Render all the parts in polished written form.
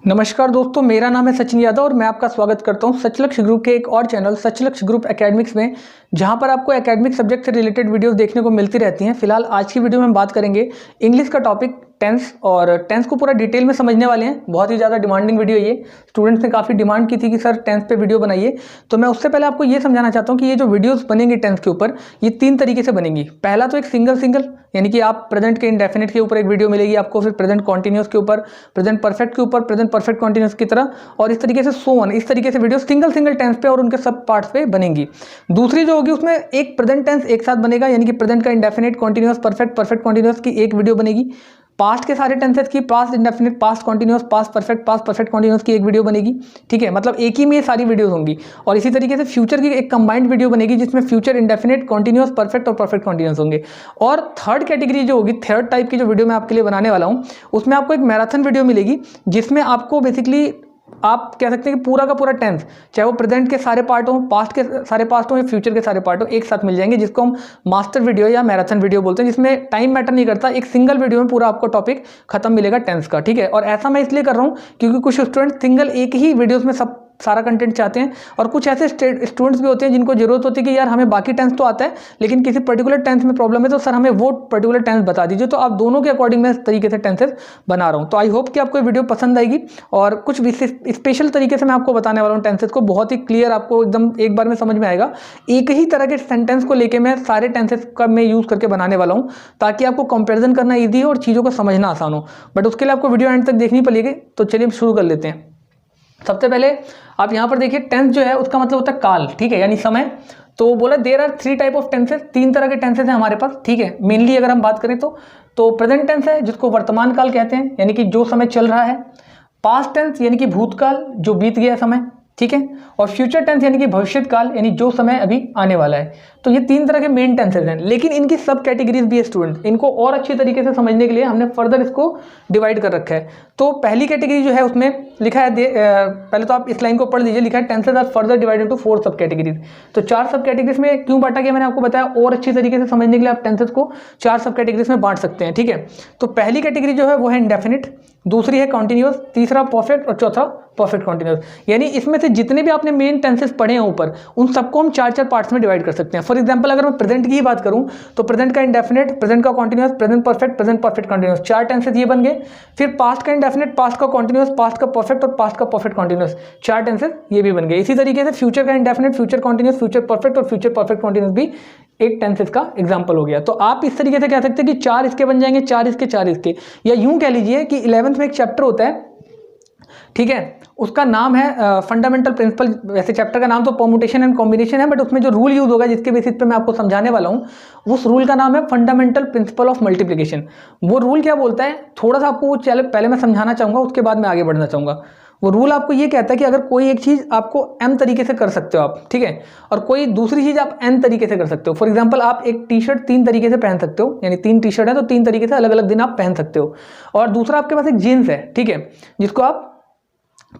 नमस्कार दोस्तों, मेरा नाम है सचिन यादव और मैं आपका स्वागत करता हूं सचलक्ष्य ग्रुप के एक और चैनल सचलक्ष्य ग्रुप एकेडमिक्स में, जहां पर आपको एकेडमिक सब्जेक्ट से रिलेटेड वीडियोस देखने को मिलती रहती हैं। फिलहाल आज की वीडियो में हम बात करेंगे इंग्लिश का टॉपिक टेंस, और टेंस को पूरा डिटेल में समझने वाले हैं। बहुत ही ज़्यादा डिमांडिंग वीडियो ये, स्टूडेंट्स ने काफ़ी डिमांड की थी कि सर टेंस पे वीडियो बनाइए। तो मैं उससे पहले आपको ये समझाना चाहता हूँ कि ये जो वीडियोस बनेंगी टेंस के ऊपर, ये 3 तरीके से बनेंगी। पहला तो एक सिंगल यानी कि आप प्रेजेंट के इंडेफिनिट के ऊपर एक वीडियो मिलेगी आपको, फिर प्रेजेंट कॉन्टिन्यूस के ऊपर, प्रेजेंट परफेक्ट के ऊपर, प्रेजेंट परफेक्ट कॉन्टिन्यूस की तरह, और इस तरीके से सो ऑन, इस तरीके से वीडियो सिंगल टेंस पे और उनके सब पार्ट्स पे बनेंगी। दूसरी जो होगी उसमें एक प्रेजेंट टेंस एक साथ बनेगा, यानी कि प्रेजेंट का indefinite, continuous, perfect, perfect continuous की एक वीडियो बनेगी। पास्ट के सारे टेंसेस की, past indefinite, past continuous, past perfect continuous की एक वीडियो बनेगी। ठीक है, मतलब एक ही में ये सारी वीडियोस होंगी। और इसी तरीके से फ्यूचर की एक कंबाइंड वीडियो बनेगी जिसमें फ्यूचर इंडेफिनिट, कॉन्टिन्यूस, परफेक्ट और परफेक्ट कॉन्टिन्यूस होंगे। और थर्ड कैटेगरी जो होगी, थर्ड टाइप की जो वीडियो मैं आपके लिए बनाने वाला हूँ, उसमें आपको एक मैराथन वीडियो मिलेगी जिसमें आपको बेसिकली आप कह सकते हैं कि पूरा का पूरा टेंस, चाहे वो प्रेजेंट के सारे पार्ट हो, पास्ट के सारे पार्ट हो या फ्यूचर के सारे पार्ट हो, एक साथ मिल जाएंगे, जिसको हम मास्टर वीडियो या मैराथन वीडियो बोलते हैं, जिसमें टाइम मैटर नहीं करता, एक सिंगल वीडियो में पूरा आपको टॉपिक खत्म मिलेगा टेंस का। ठीक है, और ऐसा मैं इसलिए कर रहा हूँ क्योंकि कुछ स्टूडेंट सिंगल एक ही वीडियोस में सब सारा कंटेंट चाहते हैं, और कुछ ऐसे स्टूडेंट्स भी होते हैं जिनको जरूरत होती है कि यार हमें बाकी टेंस तो आता है लेकिन किसी पर्टिकुलर टेंस में प्रॉब्लम है, तो सर हमें वो पर्टिकुलर टेंस बता दीजिए। तो आप दोनों के अकॉर्डिंग मैं इस तरीके से टेंसेस बना रहा हूं। तो आई होप कि आपको ये वीडियो पसंद आएगी, और कुछ विशेष स्पेशल तरीके से मैं आपको बताने वाला हूँ टेंसेस को, बहुत ही क्लियर, आपको एकदम एक बार में समझ में आएगा। एक ही तरह के सेंटेंस को लेकर मैं सारे टेंसेस का मैं यूज करके बनाने वाला हूँ, ताकि आपको कंपेरिजन करना ईजी हो और चीज़ों को समझना आसान हो। बट उसके लिए आपको वीडियो एंड तक देखनी पड़ेगी। तो चलिए शुरू कर लेते हैं। सबसे पहले आप यहाँ पर देखिए, टेंस जो है उसका मतलब होता है काल। ठीक है, यानी समय। तो बोला there are 3 type of tenses, 3 तरह के टेंसेस हैं हमारे पास। ठीक है, मेनली अगर हम बात करें तो प्रेजेंट टेंस है जिसको वर्तमान काल कहते हैं, यानी कि जो समय चल रहा है। पास्ट टेंस यानी कि भूतकाल, जो बीत गया समय। ठीक है, और फ्यूचर टेंस यानी कि भविष्य काल, यानी जो समय अभी आने वाला है। तो ये 3 तरह के मेन टेंसेस हैं, लेकिन इनकी सब कैटेगरीज भी है स्टूडेंट। इनको और अच्छी तरीके से समझने के लिए हमने फर्दर इसको डिवाइड कर रखा है। तो पहली कैटेगरी जो है उसमें लिखा है, पहले तो आप इस लाइन को पढ़ लीजिए, लिखा है tenses are further divided into 4 सब कैटेगरीज। तो 4 सब कैटेगरीज में क्यों बांटा गया मैंने आपको बताया, और अच्छी तरीके से समझने के लिए आप टेंसेस को 4 सब कैटेगरीज में बांट सकते हैं। ठीक है, तो पहली कैटेगरी जो है वो है इंडेफिनिट, दूसरी है कॉन्टिन्यूअस, तीसरा परफेक्ट और चौथा परफेक्ट कॉन्टिन्यूअस। यानी इसमें से जितने भी आपने मेन टेंसेस पढ़े हैं ऊपर, उन सबको हम 4 पार्ट्स में डिवाइड कर सकते हैं। फॉर एग्जांपल अगर मैं प्रेजेंट की ही बात करूं तो प्रेजेंट का इंडेफिनिट, प्रेजेंट का continuous, present perfect continuous, 4 tenses ये बन गए। फिर पास्ट का इंडेफिनिट, पास्ट का कॉन्टिन्यूअस, पास्ट का परफेक्ट और पास्ट का परफेक्ट कॉन्टिन्यूअस, 4 टेंसेस ये भी बन गए। इसी तरीके से फ्यूचर का indefinite, future continuous, future perfect और फ्यूचर परफेक्ट कॉन्टिन्यूअस भी एक टेंसेस का एग्जांपल हो गया। तो आप इस तरीके से कह सकते हैं कि 4 इसके बन जाएंगे, 4 इसके, 4 इसके। या यूं कह लीजिए कि 11th में एक चैप्टर होता है, ठीक है, उसका नाम है फंडामेंटल प्रिंसिपल। वैसे चैप्टर का नाम तो परम्यूटेशन एंड कॉम्बिनेशन है, बट उसमें जो रूल यूज होगा जिसके बेसिस पे मैं आपको समझाने वाला हूं, उस रूल का नाम है फंडामेंटल प्रिंसिपल ऑफ मल्टीप्लिकेशन। वो रूल क्या बोलता है, थोड़ा सा आपको वो पहले मैं समझाना चाहूंगा, उसके बाद मैं आगे बढ़ना चाहूंगा। वो रूल आपको ये कहता है कि अगर कोई एक चीज आपको m तरीके से कर सकते हो आप, ठीक है, और कोई दूसरी चीज आप n तरीके से कर सकते हो। फॉर एग्जांपल आप एक टी शर्ट 3 तरीके से पहन सकते हो, यानी 3 टी शर्ट है तो 3 तरीके से अलग अलग दिन आप पहन सकते हो। और दूसरा आपके पास एक जीन्स है, ठीक है, जिसको आप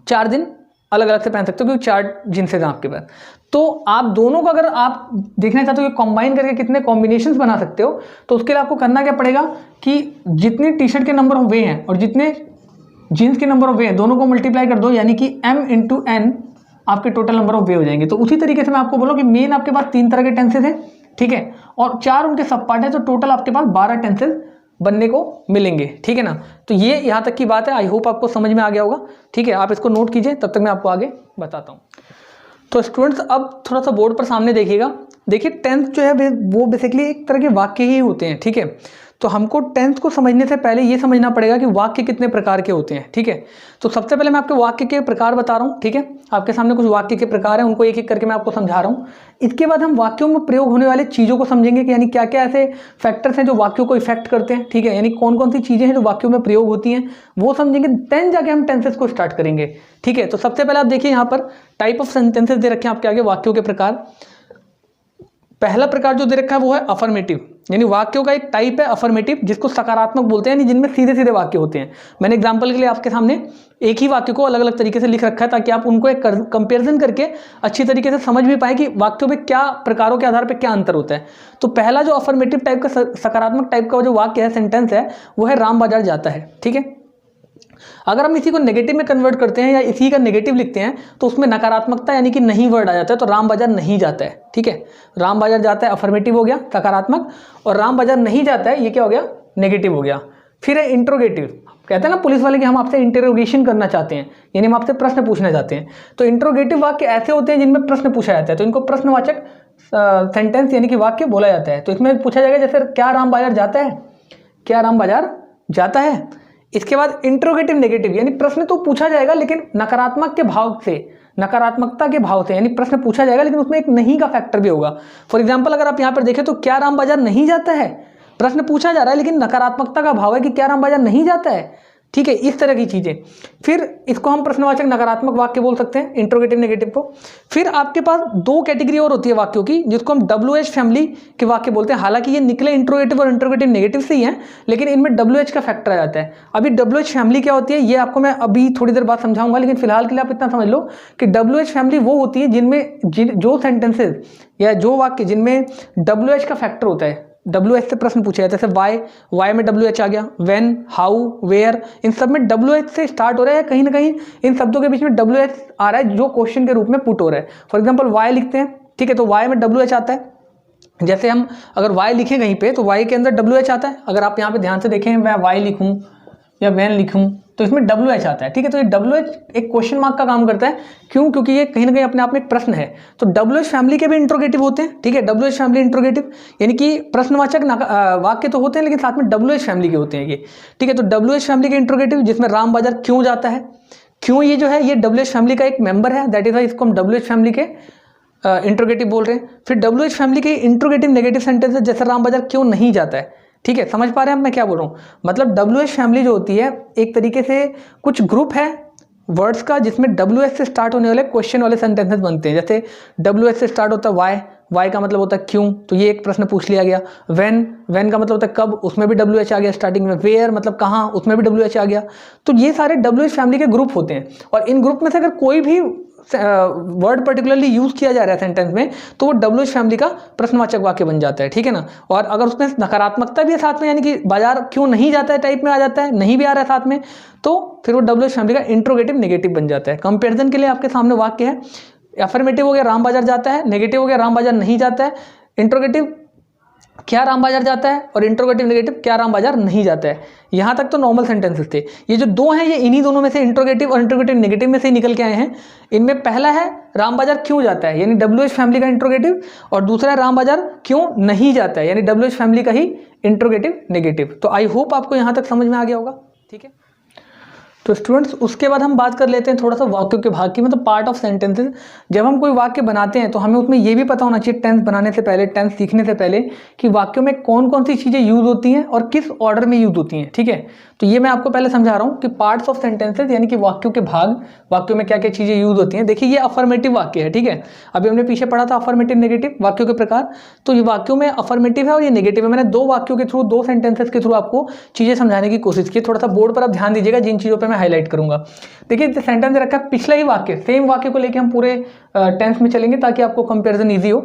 4 दिन अलग अलग से पहन सकते हो, क्योंकि 4 जीन्सेज हैं आपके पास। तो आप दोनों को अगर आप देखना चाहते हो कि कंबाइन करके कितने कॉम्बिनेशंस बना सकते हो, तो उसके लिए आपको करना क्या पड़ेगा कि जितनी टी शर्ट के नंबर ऑफ वे हैं और जितने जीन्स के नंबर ऑफ वे हैं, दोनों को मल्टीप्लाई कर दो, यानी कि m इंटू n आपके टोटल नंबर ऑफ वे हो जाएंगे। तो उसी तरीके से मैं आपको बोलूँ कि मेन आपके पास 3 तरह के टेंसेज हैं, ठीक है, और 4 उनके सब पार्ट है, तो टोटल आपके पास 12 टेंसेज बनने को मिलेंगे। ठीक है ना, तो ये यहाँ तक की बात है। आई होप आपको समझ में आ गया होगा। ठीक है, आप इसको नोट कीजिए, तब तक मैं आपको आगे बताता हूँ। तो स्टूडेंट्स अब थोड़ा सा बोर्ड पर सामने देखिएगा। देखिए टेंस जो है वो बेसिकली एक तरह के वाक्य ही होते हैं। ठीक है, तो हमको टेंस को समझने से पहले ये समझना पड़ेगा कि वाक्य कितने प्रकार के होते हैं। ठीक है, तो सबसे पहले मैं आपके वाक्य के प्रकार बता रहा हूँ। ठीक है, आपके सामने कुछ वाक्य के प्रकार हैं, उनको एक एक करके मैं आपको समझा रहा हूँ। इसके बाद हम वाक्यों में प्रयोग होने वाली चीज़ों को समझेंगे कि यानी क्या क्या ऐसे फैक्टर्स हैं जो वाक्यों को इफेक्ट करते हैं। ठीक है, यानी कौन कौन सी चीज़ें हैं जो वाक्यों में प्रयोग होती हैं, वो समझेंगे, देन जाके हम टेंसेस को स्टार्ट करेंगे। ठीक है, तो सबसे पहले आप देखिए यहाँ पर टाइप ऑफ सेंटेंसेस दे रखे हैं आपके आगे, वाक्यों के प्रकार। पहला प्रकार जो दे रखा है वो है अफर्मेटिव, यानी वाक्यों का एक टाइप है अफर्मेटिव, जिसको सकारात्मक बोलते हैं, यानी जिनमें सीधे सीधे वाक्य होते हैं। मैंने एग्जांपल के लिए आपके सामने एक ही वाक्य को अलग अलग तरीके से लिख रखा है, ताकि आप उनको एक कंपैरिजन करके अच्छी तरीके से समझ भी पाए कि वाक्यों में क्या प्रकारों के आधार पर क्या अंतर होता है। तो पहला जो अफर्मेटिव टाइप का, सकारात्मक टाइप का जो वाक्य है, सेंटेंस है, वो है राम बाजार जाता है। ठीक है, अगर हम इसी को नेगेटिव में कन्वर्ट करते हैं या इसी का नेगेटिव लिखते हैं तो उसमें नकारात्मकता यानी कि नहीं वर्ड आ जाता है, तो राम बाजार नहीं जाता है। ठीक है, राम बाजार जाता है अफर्मेटिव हो गया सकारात्मक, और राम बाजार नहीं जाता है ये क्या हो गया, नेगेटिव हो गया। फिर है इंट्रोगेटिव, कहते हैं ना पुलिस वाले कि हम आपसे इंटरोगेशन करना चाहते हैं, यानी हम आपसे प्रश्न पूछना चाहते हैं। तो इंट्रोगेटिव वाक्य ऐसे होते हैं जिनमें प्रश्न पूछा जाता है, तो इनको प्रश्नवाचक सेंटेंस यानी कि वाक्य बोला जाता है। तो इसमें पूछा जाएगा जैसे क्या राम बाजार जाता है, क्या राम बाजार जाता है। इसके बाद इंट्रोगेटिव नेगेटिव, यानी प्रश्न तो पूछा जाएगा लेकिन नकारात्मक के भाव से, नकारात्मकता के भाव से, यानी प्रश्न पूछा जाएगा लेकिन उसमें एक नहीं का फैक्टर भी होगा। फॉर एग्जाम्पल अगर आप यहाँ पर देखें तो क्या राम बाजार नहीं जाता है, प्रश्न पूछा जा रहा है लेकिन नकारात्मकता का भाव है कि क्या राम बाजार नहीं जाता है। ठीक है, इस तरह की चीजें। फिर इसको हम प्रश्नवाचक नकारात्मक वाक्य बोल सकते हैं, इंट्रोगेटिव नेगेटिव को। फिर आपके पास दो कैटेगरी और होती है वाक्यों की, जिसको हम WH फैमिली के वाक्य बोलते हैं। हालांकि ये निकले इंट्रोगेटिव और इंट्रोगेटिव नेगेटिव से ही हैं, लेकिन इनमें WH का फैक्टर आ जाता है। अभी WH फैमिली क्या होती है ये आपको मैं अभी थोड़ी देर बाद समझाऊंगा, लेकिन फिलहाल के लिए आप इतना समझ लो कि WH फैमिली वो होती है जिनमें जो सेंटेंसेज या जो वाक्य जिनमें WH का फैक्टर होता है, WH से प्रश्न पूछा जाता है। जैसे वाई में WH आ गया, व्हेन, हाउ, वेयर, इन सब में WH से स्टार्ट हो रहा है, कहीं ना कहीं इन शब्दों के बीच में WH आ रहा है जो क्वेश्चन के रूप में पुट हो रहा है। फॉर एग्जांपल वाई लिखते हैं, ठीक है, तो वाई में WH आता है। जैसे हम अगर वाई लिखें कहीं पे तो वाई के अंदर WH आता है। अगर आप यहाँ पे ध्यान से देखें, मैं वाई लिखूँ या वैन लिखूँ तो इसमें WH आता है। ठीक है, तो ये WH एक क्वेश्चन मार्क का काम करता है। क्यों? क्योंकि ये कहीं ना कहीं अपने आप में एक प्रश्न है। तो WH फैमिली के भी इंट्रोगेटिव होते हैं। ठीक है, WH फैमिली इंट्रोगेटिव यानी कि प्रश्नवाचक वाक्य तो होते हैं लेकिन साथ में WH फैमिली के होते हैं ये। ठीक है, तो WH फैमिली के इंट्रोगेटिव, जिसमें राम बाजार क्यों जाता है, क्यों ये जो है ये WH फैमिली का एक मेंबर है, दैट इज वाई इसको हम WH फैमिली के इंट्रोगेटिव बोल रहे हैं। फिर WH फैमिली के इंट्रोगेटिव नेगेटिव सेंटेंस जैसे राम बाजार क्यों नहीं जाता है। ठीक है, समझ पा रहे हैं आप मैं क्या बोल रहा हूँ। मतलब WH फैमिली जो होती है एक तरीके से कुछ ग्रुप है वर्ड्स का जिसमें WH से स्टार्ट होने वाले क्वेश्चन वाले सेंटेंसेस बनते हैं। जैसे WH से स्टार्ट होता है वाई, वाई का मतलब होता है क्यों, तो ये एक प्रश्न पूछ लिया गया। व्हेन, व्हेन का मतलब होता है कब, उसमें भी WH आ गया स्टार्टिंग में। वेयर मतलब कहाँ, उसमें भी WH आ गया। तो ये सारे WH फैमिली के ग्रुप होते हैं, और इन ग्रुप में से अगर कोई भी वर्ड पर्टिकुलरली यूज किया जा रहा है सेंटेंस में तो वो WH फैमिली का प्रश्नवाचक वाक्य बन जाता है। ठीक है ना, और अगर उसमें नकारात्मकता भी है साथ में, यानी कि बाजार क्यों नहीं जाता है टाइप में आ जाता है, नहीं भी आ रहा है साथ में, तो फिर वो WH फैमिली का इंट्रोगेटिव नेगेटिव बन जाता है। कंपेरिजन के लिए आपके सामने वाक्य है, अफर्मेटिव हो गया राम बाजार जाता है, नेगेटिव हो गया राम बाजार नहीं जाता है, इंट्रोगेटिव क्या राम बाजार जाता है, और इंट्रोगेटिव नेगेटिव क्या राम बाजार नहीं जाता है। यहाँ तक तो नॉर्मल सेंटेंसेस थे। ये जो दो हैं ये इन्हीं दोनों में से, इंट्रोगेटिव और इंट्रोगेटिव नेगेटिव में से ही निकल के आए हैं। इनमें पहला है राम बाजार क्यों जाता है, यानी WH फैमिली का इंट्रोगेटिव, और दूसरा है राम बाजार क्यों नहीं जाता है, यानी WH फैमिली का ही इंट्रोगेटिव नेगेटिव। तो आई होप आपको यहाँ तक समझ में आ गया होगा। ठीक है, तो स्टूडेंट्स उसके बाद हम बात कर लेते हैं थोड़ा सा वाक्यों के भाग की, मतलब पार्ट ऑफ सेंटेंसेस। जब हम कोई वाक्य बनाते हैं तो हमें उसमें ये भी पता होना चाहिए टेंस बनाने से पहले, टेंस सीखने से पहले, कि वाक्यों में कौन कौन सी चीज़ें यूज होती हैं और किस ऑर्डर में यूज होती हैं। ठीक है, तो ये मैं आपको पहले समझा रहा हूँ कि पार्ट्स ऑफ सेंटेंसेस यानी कि वाक्यों के भाग, वाक्यों में क्या क्या चीज़ें यूज होती हैं। देखिए ये अफर्मेटिव वाक्य है। ठीक है, अभी हमने पीछे पढ़ा था अफर्मेटिव नेगेटिव वाक्यों के प्रकार, तो ये वाक्यों में अफर्मेटिव है और ये नेगेटिव है। मैंने दो वाक्यों के थ्रू, दो सेंटेंसेस के थ्रू आपको चीज़ें समझाने की कोशिश की। थोड़ा सा बोर्ड पर आप ध्यान दीजिएगा जिन चीज़ों पर मैं हाईलाइट करूँगा। देखिए सेंटेंस रखा है, पिछला ही वाक्य, सेम वाक्य को लेके हम पूरे टेंस में चलेंगे ताकि आपको कंपैरिजन इजी हो।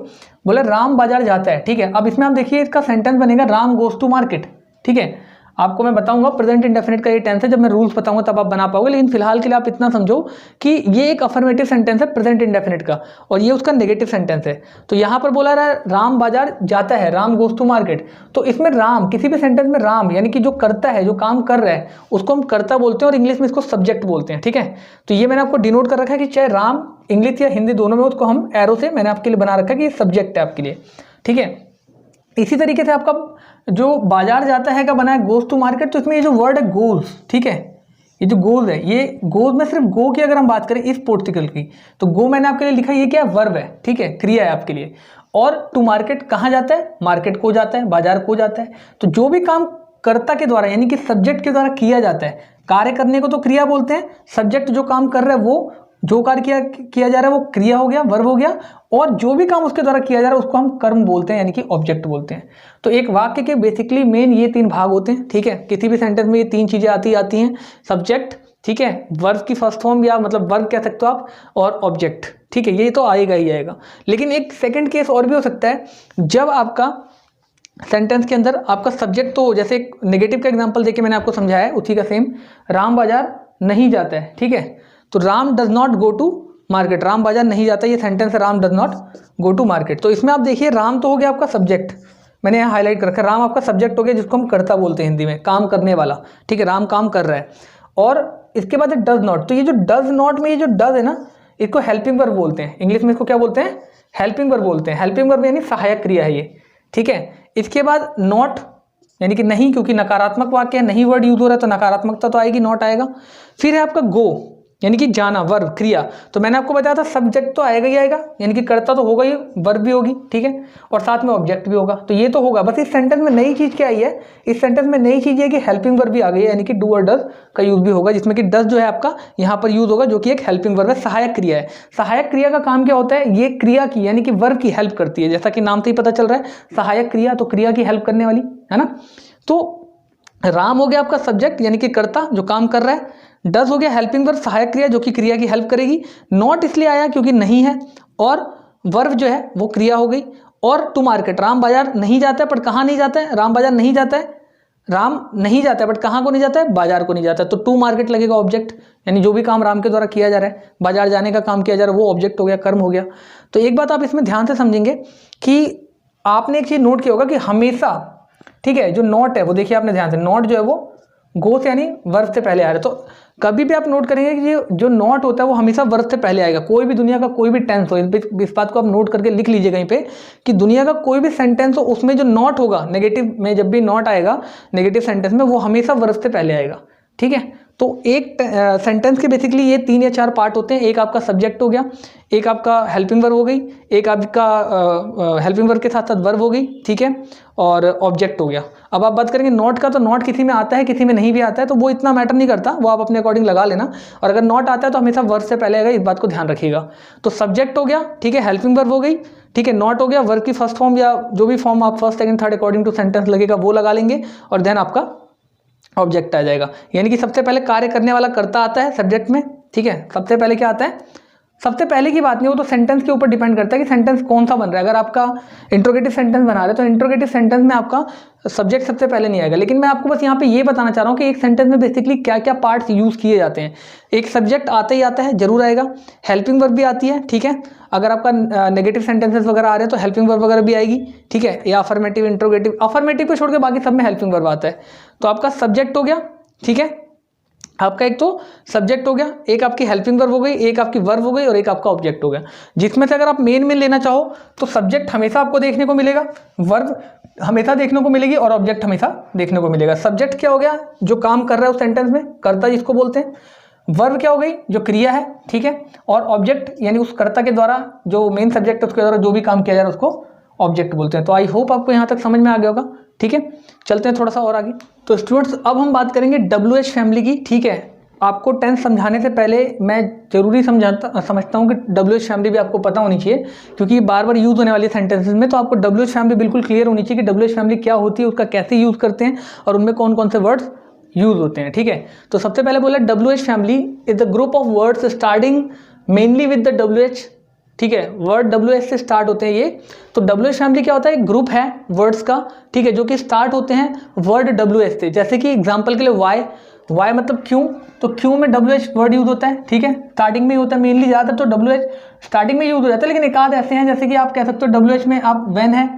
बोले राम बाजार जाता है। ठीक है, अब इसमें आप देखिए इसका सेंटेंस बनेगा राम गोज टू मार्केट। ठीक है, आपको मैं बताऊंगा प्रेजेंट इंडेफिनिट का ये टेंस है, जब मैं रूल्स बताऊंगा तब आप बना पाओगे, लेकिन फिलहाल के लिए आप इतना समझो कि ये एक अफर्मेटिव सेंटेंस है प्रेजेंट इंडेफिनिट का, और ये उसका नेगेटिव सेंटेंस है। तो यहाँ पर बोला रहा है राम बाजार जाता है, राम गोज टू मार्केट। तो इसमें राम, किसी भी सेंटेंस में राम यानी कि जो करता है, जो काम कर रहा है, उसको हम कर्ता बोलते हैं और इंग्लिश में इसको सब्जेक्ट बोलते हैं। ठीक है, तो ये मैंने आपको डिनोट कर रखा है कि चाहे राम इंग्लिश या हिंदी दोनों में, उसको हम एरो से मैंने आपके लिए बना रखा है कि ये सब्जेक्ट है आपके लिए। ठीक है, इसी तरीके से आपका जो बाजार जाता है का बना है गोज टू मार्केट, तो इसमें ये जो वर्ड है गोज, ठीक है, ये जो गोज है, ये गोज में सिर्फ गो की अगर हम बात करें इस पोर्टिकल की, तो गो मैंने आपके लिए लिखा है, ये क्या है, वर्ब है। ठीक है, क्रिया है आपके लिए। और टू मार्केट कहाँ जाता है, मार्केट को जाता है, बाजार को जाता है। तो जो भी काम कर्ता के द्वारा यानी कि सब्जेक्ट के द्वारा किया जाता है, कार्य करने को तो क्रिया बोलते हैं, सब्जेक्ट जो काम कर रहा है, वो जो कार्य किया जा रहा है वो क्रिया हो गया, वर्ब हो गया, और जो भी काम उसके द्वारा किया जा रहा है उसको हम कर्म बोलते हैं यानी कि ऑब्जेक्ट बोलते हैं। तो एक वाक्य के बेसिकली मेन ये तीन भाग होते हैं। ठीक है, किसी भी सेंटेंस में ये तीन चीजें आती हैं, सब्जेक्ट, ठीक है, वर्ब की फर्स्ट फॉर्म या मतलब वर्ब कह सकते हो आप, और ऑब्जेक्ट। ठीक है, ये तो आएगा ही आएगा। लेकिन एक सेकेंड केस और भी हो सकता है, जब आपका सेंटेंस के अंदर आपका सब्जेक्ट, तो जैसे नेगेटिव का एग्जांपल देके मैंने आपको समझाया है उसी का सेम, राम बाजार नहीं जाता है, ठीक है। तो Ram does not go to market, Ram बाजार नहीं जाता, ये सेंटेंस है Ram does not go to market. तो इसमें आप देखिए राम तो हो गया आपका सब्जेक्ट, मैंने यहाँ हाईलाइट कर रखा है, राम आपका सब्जेक्ट हो गया जिसको हम कर्ता बोलते हैं हिंदी में, काम करने वाला, ठीक है, राम काम कर रहा है। और इसके बाद है डज नॉट, तो ये जो डज नॉट में ये जो डज है ना, इसको हेल्पिंग वर्ब बोलते हैं, इंग्लिश में इसको क्या बोलते हैं, हेल्पिंग वर्ब बोलते हैं। हेल्पिंग वर्ब यानी सहायक क्रिया है ये, ठीक है। इसके बाद नॉट यानी कि नहीं, क्योंकि नकारात्मक वाक्य है, नहीं वर्ड यूज हो रहा है तो नकारात्मकता तो आएगी, नॉट आएगा। फिर है आपका गो यानी कि जाना, वर्ब क्रिया। तो मैंने आपको बताया था सब्जेक्ट तो आएगा ही आएगा, यानी कि कर्ता तो होगा ही, वर्ब भी होगी, ठीक है, और साथ में ऑब्जेक्ट भी होगा, तो ये तो होगा। बस इस सेंटेंस में नई चीज़ क्या आई है, इस सेंटेंस में नई चीज़ है कि हेल्पिंग वर्ब भी आ गई है, यानी कि डू और डज का यूज भी होगा, जिसमें कि डज जो है आपका यहाँ पर यूज होगा, जो कि एक हेल्पिंग वर्ब है, सहायक क्रिया है। सहायक क्रिया का काम क्या होता है, ये क्रिया की यानी कि वर्ब की हेल्प करती है, जैसा कि नाम से ही पता चल रहा है, सहायक क्रिया, तो क्रिया की हेल्प करने वाली है ना। तो राम हो गया आपका सब्जेक्ट यानी कि कर्ता जो काम कर रहा है, डज हो गया हेल्पिंग वर्ब सहायक क्रिया जो कि क्रिया की हेल्प करेगी, नॉट इसलिए आया क्योंकि नहीं है, और वर्ब जो है वो क्रिया हो गई। और टू मार्केट, राम बाजार नहीं जाता है, पर कहाँ नहीं जाता है, राम बाजार नहीं जाता है, राम नहीं जाता है बट कहाँ को नहीं जाता है, बाजार को नहीं जाता है, तो टू मार्केट लगेगा ऑब्जेक्ट, यानी जो भी काम राम के द्वारा किया जा रहा है, बाजार जाने का काम किया जा रहा है, वो ऑब्जेक्ट हो गया, कर्म हो गया। तो एक बात आप इसमें ध्यान से समझेंगे कि आपने एक चीज़ नोट किया होगा कि हमेशा, ठीक है, जो नॉट है वो देखिए आपने ध्यान से, नॉट जो है वो गो से यानी वर्ब से पहले आ रहा है। तो कभी भी आप नोट करेंगे कि जो नॉट होता है वो हमेशा वर्ब से पहले आएगा, कोई भी दुनिया का कोई भी टेंस हो, इस बात को आप नोट करके लिख लीजिए कहीं पे कि दुनिया का कोई भी सेंटेंस हो उसमें जो नॉट होगा, नेगेटिव में जब भी नॉट आएगा नेगेटिव सेंटेंस में, वो हमेशा वर्ब से पहले आएगा, ठीक है। तो एक सेंटेंस के बेसिकली ये 3 या 4 पार्ट होते हैं, एक आपका सब्जेक्ट हो गया, एक आपका हेल्पिंग वर्ब हो गई, एक आपका हेल्पिंग वर्ब के साथ साथ वर्ब हो गई, ठीक है, और ऑब्जेक्ट हो गया। अब आप बात करेंगे नॉट का, तो नॉट किसी में आता है किसी में नहीं भी आता है, तो वो इतना मैटर नहीं करता, वो आप अपने अकॉर्डिंग लगा लेना, और अगर नॉट आता है तो हमेशा वर्ब से पहले आएगा, इस बात को ध्यान रखिएगा। तो सब्जेक्ट हो गया, ठीक है, हेल्पिंग वर्ब हो गई, ठीक है, नॉट हो गया, वर्ब की फर्स्ट फॉर्म या जो भी फॉर्म आप first second third according to sentence लगेगा वो लगा लेंगे, और देन आपका ऑब्जेक्ट आ जाएगा। यानी कि सबसे पहले कार्य करने वाला कर्ता आता है सब्जेक्ट में, ठीक है, सबसे पहले क्या आता है, सबसे पहले की बात नहीं, वो तो सेंटेंस के ऊपर डिपेंड करता है कि सेंटेंस कौन सा बन रहा है। अगर आपका इंट्रोगेटिव सेंटेंस बना रहे हैं तो इंट्रोगेटिव सेंटेंस में आपका सब्जेक्ट सबसे पहले नहीं आएगा, लेकिन मैं आपको बस यहाँ पे ये बताना चाह रहा हूँ कि एक सेंटेंस में बेसिकली क्या क्या पार्ट्स यूज़ किए जाते हैं। एक सब्जेक्ट आता ही आता है, जरूर आएगा, हेल्पिंग वर्ब भी आती है, ठीक है, अगर आपका नेगेटिव सेंटेंसेस वगैरह आ रहे हैं तो हेल्पिंग वर्ब वगैरह भी आएगी, ठीक है, या अफर्मेटिव, इंट्रोगेटिव, अफर्मेटिव को छोड़ के बाकी सब में हेल्पिंग वर्ब आता है। तो आपका सब्जेक्ट हो गया, ठीक है, आपका एक तो सब्जेक्ट हो गया, एक आपकी हेल्पिंग वर्ब हो गई, एक आपकी वर्ब हो गई, और एक आपका ऑब्जेक्ट हो गया। जिसमें से अगर आप मेन में लेना चाहो तो सब्जेक्ट हमेशा आपको देखने को मिलेगा, वर्ब हमेशा देखने को मिलेगी, और ऑब्जेक्ट हमेशा देखने को मिलेगा। सब्जेक्ट क्या हो गया, जो काम कर रहा है उस सेंटेंस में, कर्ता जिसको बोलते हैं। वर्ब क्या हो गई, जो क्रिया है, ठीक है, और ऑब्जेक्ट यानी उस कर्ता के द्वारा जो मेन सब्जेक्ट है उसके द्वारा जो भी काम किया जा रहा है उसको ऑब्जेक्ट बोलते हैं। तो आई होप आपको यहाँ तक समझ में आ गया होगा, ठीक है। चलते हैं थोड़ा सा और आगे। तो स्टूडेंट्स अब हम बात करेंगे WH फैमिली की, ठीक है। आपको टेंस समझाने से पहले मैं जरूरी समझता हूँ कि WH फैमिली भी आपको पता होनी चाहिए, क्योंकि बार बार यूज़ होने वाली सेंटेंसेस में, तो आपको WH फैमिली बिल्कुल क्लियर होनी चाहिए कि WH फैमिली क्या होती है, उसका कैसे यूज़ करते हैं, और उनमें कौन कौन से वर्ड्स यूज़ होते हैं, ठीक है। तो सबसे पहले बोला WH family is the group of words starting mainly with the WH, ठीक है, वर्ड WH से स्टार्ट होते हैं ये। तो WH फैमिली क्या होता है, एक ग्रुप है वर्ड्स का, ठीक है, जो कि स्टार्ट होते हैं वर्ड WH से। जैसे कि एग्जांपल के लिए वाई मतलब क्यों, तो क्यों में WH वर्ड यूज होता है, ठीक है, स्टार्टिंग में ही होता है मेनली, ज़्यादातर तो WH स्टार्टिंग में यूज हो जाता है, लेकिन एक आध ऐसे हैं जैसे कि आप कह सकते हो WH में आप व्हेन है,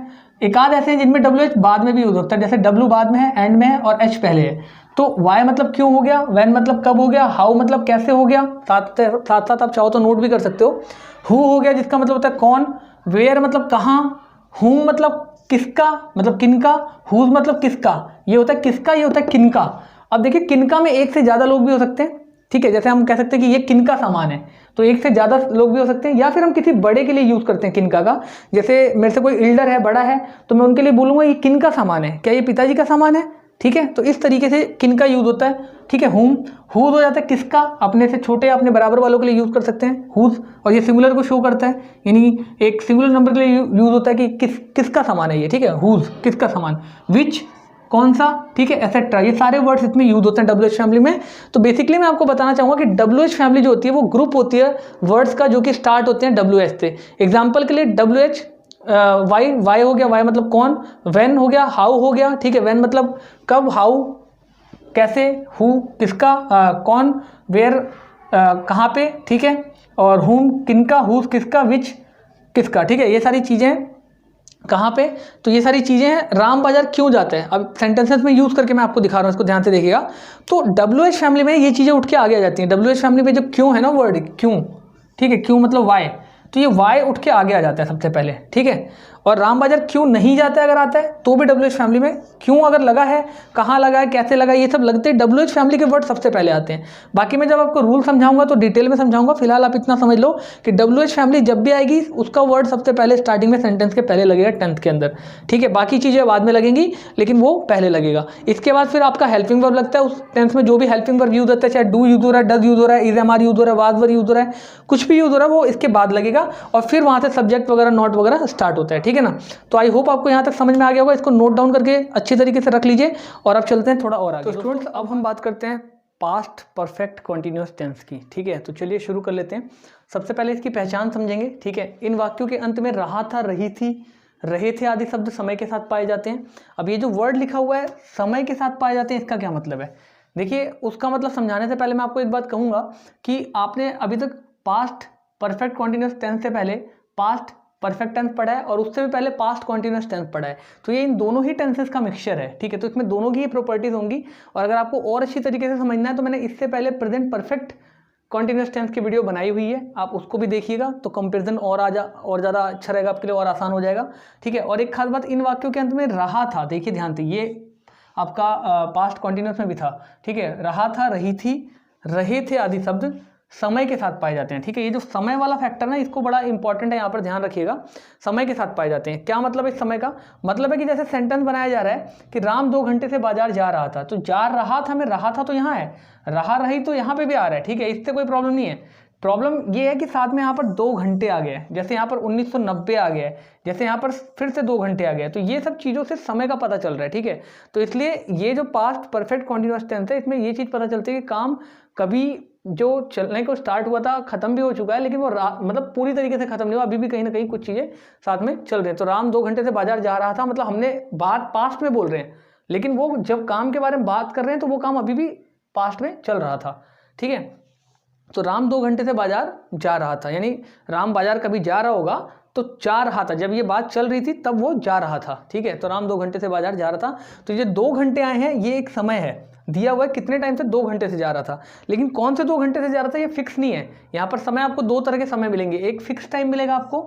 एक आध ऐसे हैं जिनमें WH बाद में भी यूज होता है, जैसे W बाद में है, एंड में है, और H पहले है। तो वाई मतलब क्यों हो गया, व्हेन मतलब कब हो गया, हाउ मतलब कैसे हो गया, साथ साथ आप चाहो तो नोट भी कर सकते हो। हु हो गया जिसका मतलब होता है कौन, वेयर मतलब कहाँ, हुम मतलब किसका, मतलब किनका, हुज मतलब किसका, ये होता है किसका, ये होता है किनका। अब देखिए किनका में एक से ज़्यादा लोग भी हो सकते हैं, ठीक है, जैसे हम कह सकते हैं कि ये किनका सामान है, तो एक से ज़्यादा लोग भी हो सकते हैं, या फिर हम किसी बड़े के लिए यूज़ करते हैं किनका का। जैसे मेरे से कोई एल्डर है, बड़ा है, तो मैं उनके लिए बोलूँगा ये किनका सामान है, क्या ये पिताजी का सामान है, ठीक है। तो इस तरीके से किनका यूज़ होता है, ठीक है। हुज हो जाता है किसका, अपने से छोटे अपने बराबर वालों के लिए यूज़ कर सकते हैं हुज, और ये सिंगुलर को शो करता है, यानी एक सिंगुलर नंबर के लिए यूज़ होता है कि किसका सामान है ये, ठीक है, हुज किसका सामान, विच कौन सा, ठीक है, एसेट्रा, ये सारे वर्ड्स इसमें यूज होते हैं WH फैमिली में। तो बेसिकली मैं आपको बताना चाहूँगा कि WH फैमिली जो होती है वो ग्रुप होती है वर्ड्स का जो कि स्टार्ट होते हैं WH से। एग्जाम्पल के लिए WH वाई हो गया, वाई मतलब कौन, व्हेन हो गया, हाउ हो गया, ठीक है, व्हेन मतलब कब, हाउ कैसे, हु किसका, कौन, वेयर कहाँ पे, ठीक है, और हुम किनका, हुज किसका, विच किसका, ठीक है, ये सारी चीज़ें कहाँ पे, तो ये सारी चीज़ें हैं। राम बाजार क्यों जाते हैं, अब सेंटेंसेस में यूज़ करके मैं आपको दिखा रहा हूँ, इसको ध्यान से देखिएगा। तो WH फैमिली में ये चीज़ें उठ के आगे आ जाती हैं। WH फैमिली में जो क्यों है ना वर्ड, क्यों, ठीक है, क्यों मतलब वाई, तो ये वाई उठ के आगे आ जाता है सबसे पहले, ठीक है। और राम बाजार क्यों नहीं जाता है, अगर आता है तो भी WH फैमिली में क्यों अगर लगा है, कहाँ लगा है, कैसे लगा, ये सब लगते हैं WH फैमिली के वर्ड सबसे पहले आते हैं। बाकी मैं जब आपको रूल समझाऊंगा तो डिटेल में समझाऊंगा, फिलहाल आप इतना समझ लो कि WH फैमिली जब भी आएगी उसका वर्ड सबसे पहले स्टार्टिंग में सेंटेंस के पहले लगेगा टेंथ के अंदर, ठीक है। बाकी चीज़ें बाद में लगेंगी लेकिन वो पहले लगेगा। इसके बाद फिर आपका हेल्पिंग वर्ब लगता है, उस टेंस में जो भी हेल्पिंग वर्ब यूज होता है, चाहे डू यूज हो रहा है, डज यूज हो रहा है, इज एम आर यूज हो रहा है, वाज वर यूज हो रहा है, कुछ भी यूज हो रहा है वो इसके बाद लगेगा और फिर वहाँ से सब्जेक्ट वगैरह नॉट वगैरह स्टार्ट होता है, ठीक है ना। तो आई होप आपको यहाँ तक समझ में आ गया होगा, इसको नोट डाउन करके अच्छी तरीके से रख लीजिए और अब चलते हैं थोड़ा और आगे। तो स्टूडेंट्स अब हम बात करते हैं पास्ट परफेक्ट कॉन्टिन्यूअस टेंस की, ठीक है। तो चलिए शुरू कर लेते हैं। सबसे पहले इसकी पहचान समझेंगे, ठीक है। इन वाक्यों के अंत में रहा था, रही थी, रहे थे आदि शब्द समय के साथ पाए जाते हैं। अब ये जो वर्ड लिखा हुआ है समय के साथ पाए जाते हैं, इसका क्या मतलब है, देखिए उसका मतलब समझाने से पहले मैं आपको एक बात कहूँगा कि आपने अभी तक पास्ट परफेक्ट कॉन्टिन्यूअस टेंस से पहले पास्ट परफेक्ट टेंस पढ़ा है और उससे भी पहले पास्ट कॉन्टिन्यूअस टेंस पढ़ा है। तो ये इन दोनों ही टेंसेस का मिक्सचर है, ठीक है। तो इसमें दोनों की ही प्रॉपर्टीज होंगी और अगर आपको और अच्छी तरीके से समझना है तो मैंने इससे पहले प्रेजेंट परफेक्ट कॉन्टिन्यूअस टेंस की वीडियो बनाई हुई है, आप उसको भी देखिएगा तो कंपेरिजन और ज़्यादा अच्छा रहेगा आपके लिए और आसान हो जाएगा, ठीक है। और एक खास बात, इन वाक्यों के अंत में रहा था, देखिए ध्यान से, ये आपका पास्ट कॉन्टिन्यूअस में भी था, ठीक है। रहा था, रही थी, रहे थे आदि शब्द समय के साथ पाए जाते हैं, ठीक है। ये जो समय वाला फैक्टर ना, इसको बड़ा इंपॉर्टेंट है, यहाँ पर ध्यान रखिएगा। समय के साथ पाए जाते हैं, क्या मतलब है इस समय का, मतलब है कि जैसे सेंटेंस बनाया जा रहा है कि राम 2 घंटे से बाजार जा रहा था, तो जा रहा था में रहा था तो यहाँ है, रहा रही तो यहाँ पे भी आ रहा है, ठीक है, इससे कोई प्रॉब्लम नहीं है। प्रॉब्लम ये है कि साथ में यहाँ पर 2 घंटे आ गए, जैसे यहाँ पर 1990 आ गया है, जैसे यहाँ पर फिर से 2 घंटे आ गए, तो ये सब चीज़ों से समय का पता चल रहा है, ठीक है। तो इसलिए ये जो पास्ट परफेक्ट कॉन्टिन्यूअस टेंस है, इसमें ये चीज़ पता चलती है कि काम कभी जो चलने को स्टार्ट हुआ था खत्म भी हो चुका है, लेकिन वो मतलब पूरी तरीके से खत्म नहीं हुआ, अभी भी कहीं ना कहीं कुछ चीज़ें साथ में चल रही हैं। तो राम 2 घंटे से बाजार जा रहा था, मतलब हमने बात पास्ट में बोल रहे हैं, लेकिन वो जब काम के बारे में बात कर रहे हैं तो वो काम अभी भी पास्ट में चल रहा था, ठीक है। तो राम 2 घंटे से बाजार जा रहा था, यानी राम बाजार कभी जा रहा होगा तो जा रहा था, जब ये बात चल रही थी तब वो जा रहा था, ठीक है। तो राम 2 घंटे से बाजार जा रहा था, तो ये 2 घंटे आए हैं, ये एक समय है दिया हुआ है, कितने टाइम से, 2 घंटे से जा रहा था, लेकिन कौन से 2 घंटे से जा रहा था ये फिक्स नहीं है। यहाँ पर समय आपको 2 तरह के समय मिलेंगे, एक फिक्स टाइम मिलेगा आपको,